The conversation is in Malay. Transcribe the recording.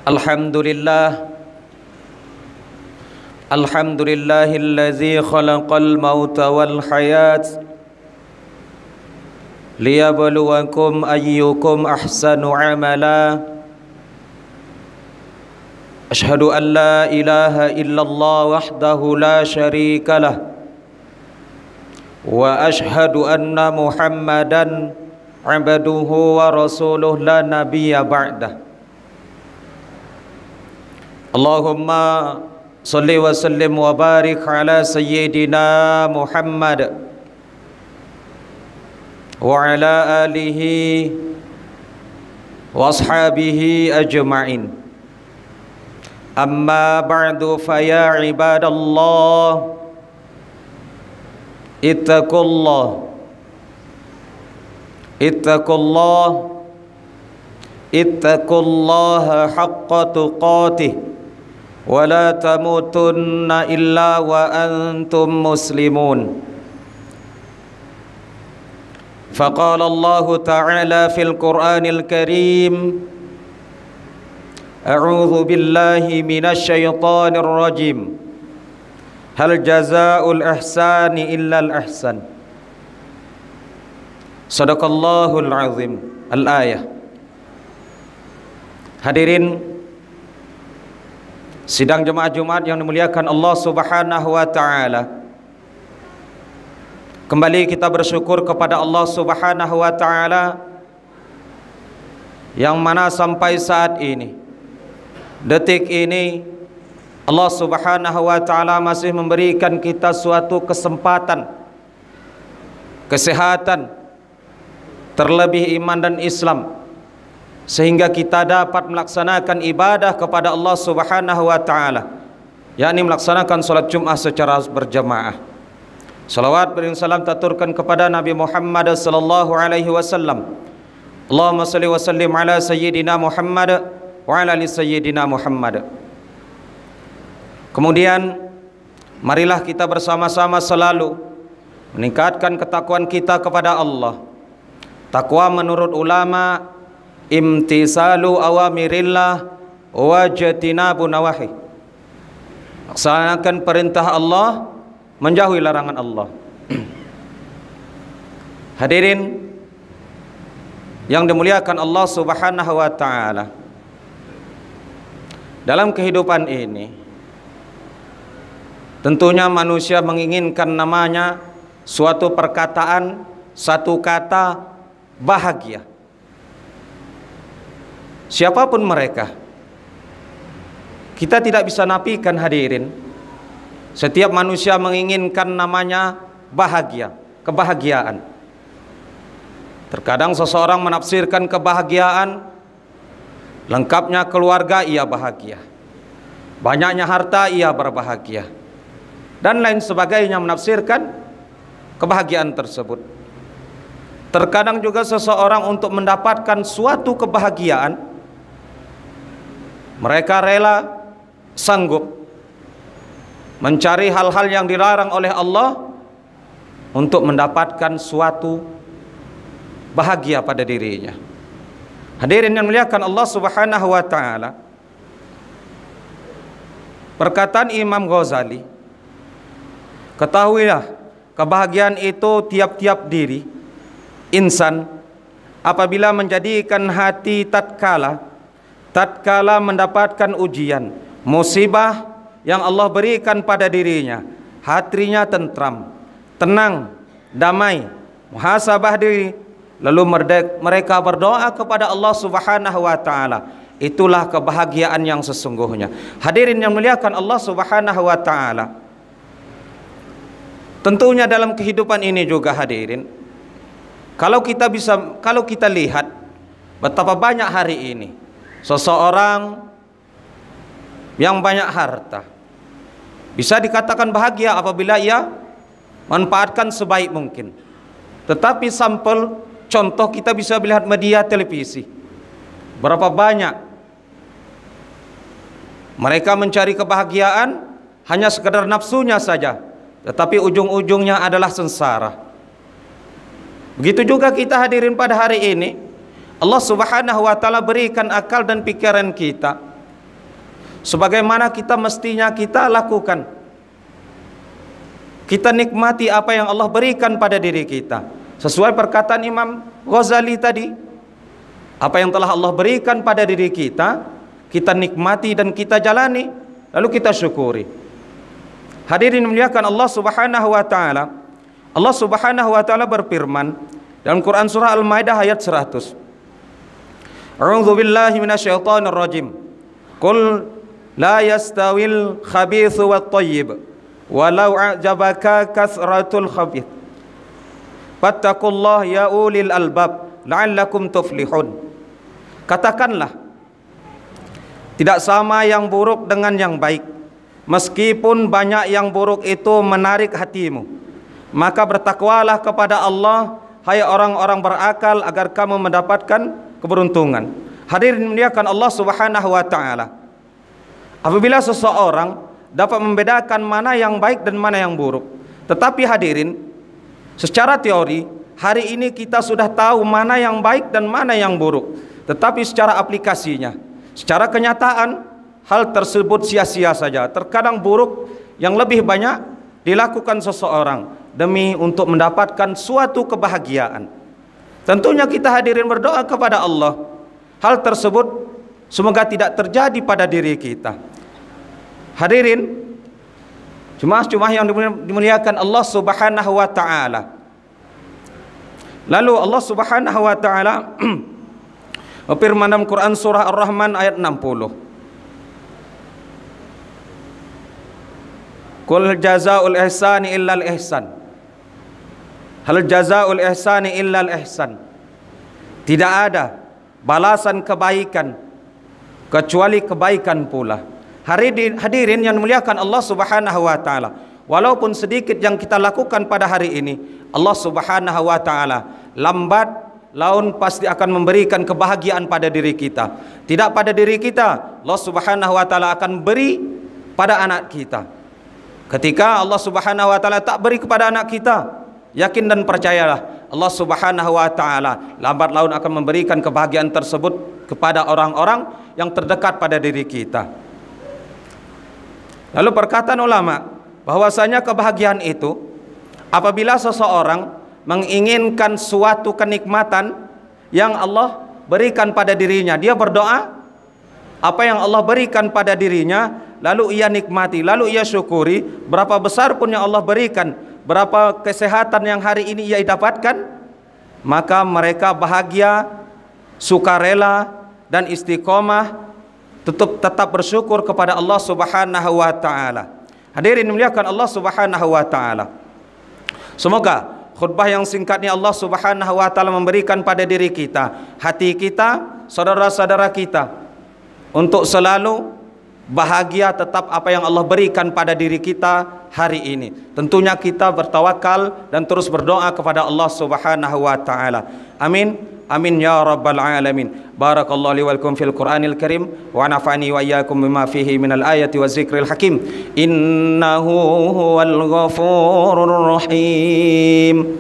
Alhamdulillah, alhamdulillahillazi khalaqal mauta wal hayat liyabluwakum ayyukum ahsanu amala. Ashhadu an la ilaha illallah wahdahu la syarika lah, wa ashhadu anna Muhammadan abduhu wa rasuluh la nabiyya ba'dah. Allahumma salli wa sallim wa barik ala sayyidina Muhammad wa ala alihi wa ashabihi ajma'in. Amma ba'du, fa ya ibadallah ittaqullah ittaqullaha haqqa tuqatih wa la tamutunna illa wa antum muslimun. Faqala Allah ta'ala fil Qur'anil Karim, a'udzu billahi minasy syaithanir rajim, hal jazaa'ul ihsani illal ihsan. Shadaqallahul azim. Al-ayah. Hadirin sidang jemaah Jumat yang dimuliakan Allah Subhanahu wa taala, kembali kita bersyukur kepada Allah Subhanahu wa taala yang mana sampai saat ini, detik ini, Allah Subhanahu wa taala masih memberikan kita suatu kesempatan, kesehatan, terlebih iman dan Islam, sehingga kita dapat melaksanakan ibadah kepada Allah Subhanahu wa taala, yakni melaksanakan salat Jumat secara berjamaah. Salawat dan salam taturkan kepada Nabi Muhammad sallallahu alaihi wasallam. Allahumma shalli wa sallim ala sayyidina Muhammad wa ala ali sayyidina Muhammad. Kemudian marilah kita bersama-sama selalu meningkatkan ketakwaan kita kepada Allah. Takwa menurut ulama imtisalu awamirillah wa jatinabu nawahi, laksanakan perintah Allah, menjauhi larangan Allah. Hadirin yang dimuliakan Allah Subhanahu wa taala, dalam kehidupan ini tentunya manusia menginginkan namanya suatu perkataan, satu kata bahagia. Siapapun mereka, kita tidak bisa nafikan hadirin, setiap manusia menginginkan namanya bahagia, kebahagiaan. Terkadang seseorang menafsirkan kebahagiaan lengkapnya keluarga ia bahagia, banyaknya harta ia berbahagia, dan lain sebagainya menafsirkan kebahagiaan tersebut. Terkadang juga seseorang untuk mendapatkan suatu kebahagiaan, mereka rela, sanggup mencari hal-hal yang dilarang oleh Allah untuk mendapatkan suatu bahagia pada dirinya. Hadirin yang muliakan Allah Subhanahu wa taala, perkataan Imam Ghazali, ketahuilah kebahagiaan itu tiap-tiap diri insan apabila menjadikan hati tatkala mendapatkan ujian, musibah yang Allah berikan pada dirinya, hatinya tentram, tenang, damai, muhasabah diri, lalu mereka berdoa kepada Allah Subhanahu wa taala. Itulah kebahagiaan yang sesungguhnya. Hadirin yang muliakan Allah Subhanahu wa taala, tentunya dalam kehidupan ini juga hadirin, kalau kita lihat betapa banyak hari ini seseorang yang banyak harta bisa dikatakan bahagia apabila ia manfaatkan sebaik mungkin. Tetapi sampel contoh kita bisa melihat media televisi, berapa banyak mereka mencari kebahagiaan hanya sekedar nafsunya saja, tetapi ujung-ujungnya adalah sengsara. Begitu juga kita hadirin pada hari ini, Allah Subhanahu wa taala berikan akal dan pikiran kita sebagaimana kita mestinya kita lakukan. Kita nikmati apa yang Allah berikan pada diri kita. Sesuai perkataan Imam Ghazali tadi, apa yang telah Allah berikan pada diri kita, kita nikmati dan kita jalani, lalu kita syukuri. Hadirin muliakan Allah Subhanahu wa taala. Allah Subhanahu wa taala berfirman dalam Quran surah Al-Maidah ayat 100. A'udzu billahi minasyaitonir rajim. Qul la yastawil khabithu wat thayyib walau a'jabaka kasratul khabith. Fattaqullaha ya ulil albab la'allakum tuflihun. Katakanlah, tidak sama yang buruk dengan yang baik, meskipun banyak yang buruk itu menarik hatimu. Maka bertakwalah kepada Allah, hai orang-orang berakal, agar kamu mendapatkan keberuntungan. Hadirin muliakan Allah Subhanahu wa taala. Apabila seseorang dapat membedakan mana yang baik dan mana yang buruk. Tetapi hadirin, secara teori hari ini kita sudah tahu mana yang baik dan mana yang buruk. Tetapi secara aplikasinya, secara kenyataan, hal tersebut sia-sia saja. Terkadang buruk yang lebih banyak dilakukan seseorang demi untuk mendapatkan suatu kebahagiaan. Tentunya kita hadirin berdoa kepada Allah, hal tersebut semoga tidak terjadi pada diri kita. Hadirin jemaah-jemaah yang dimuliakan Allah Subhanahu wa taala. Lalu Allah Subhanahu wa taala berfirman dalam Quran surah Ar-Rahman ayat 60. Qul jazaa'ul ihsani illal ihsan. Hal jazaa'ul ihsani illal ihsan. Tidak ada balasan kebaikan kecuali kebaikan pula. Hadirin yang dimuliakan Allah Subhanahu wa taala, walaupun sedikit yang kita lakukan pada hari ini, Allah Subhanahu wa taala lambat laun pasti akan memberikan kebahagiaan pada diri kita. Tidak pada diri kita, Allah Subhanahu wa taala akan beri pada anak kita. Ketika Allah Subhanahu wa taala tak beri kepada anak kita, yakin dan percayalah, Allah Subhanahu wa taala lambat laun akan memberikan kebahagiaan tersebut kepada orang-orang yang terdekat pada diri kita. Lalu perkataan ulama bahwasanya kebahagiaan itu apabila seseorang menginginkan suatu kenikmatan yang Allah berikan pada dirinya, dia berdoa apa yang Allah berikan pada dirinya, lalu ia nikmati, lalu ia syukuri, berapa besar pun yang Allah berikan, berapa kesehatan yang hari ini ia dapatkan, maka mereka bahagia, sukarela dan istiqomah, tetap bersyukur kepada Allah Subhanahu wa taala. Hadirin muliakan Allah Subhanahu wa taala. Semoga khutbah yang singkatnya Allah Subhanahu wa taala memberikan pada diri kita, hati kita, saudara-saudara kita untuk selalu bahagia tetap apa yang Allah berikan pada diri kita hari ini. Tentunya kita bertawakal dan terus berdoa kepada Allah Subhanahu wa taala. Amin. Amin ya rabbal alamin. Barakallahu li wa lakum fil Qur'anil Karim wa nafa'ani wa iyyakum bima fihi minal ayati wa zikril hakim. Innahu huwal ghafurur rahim.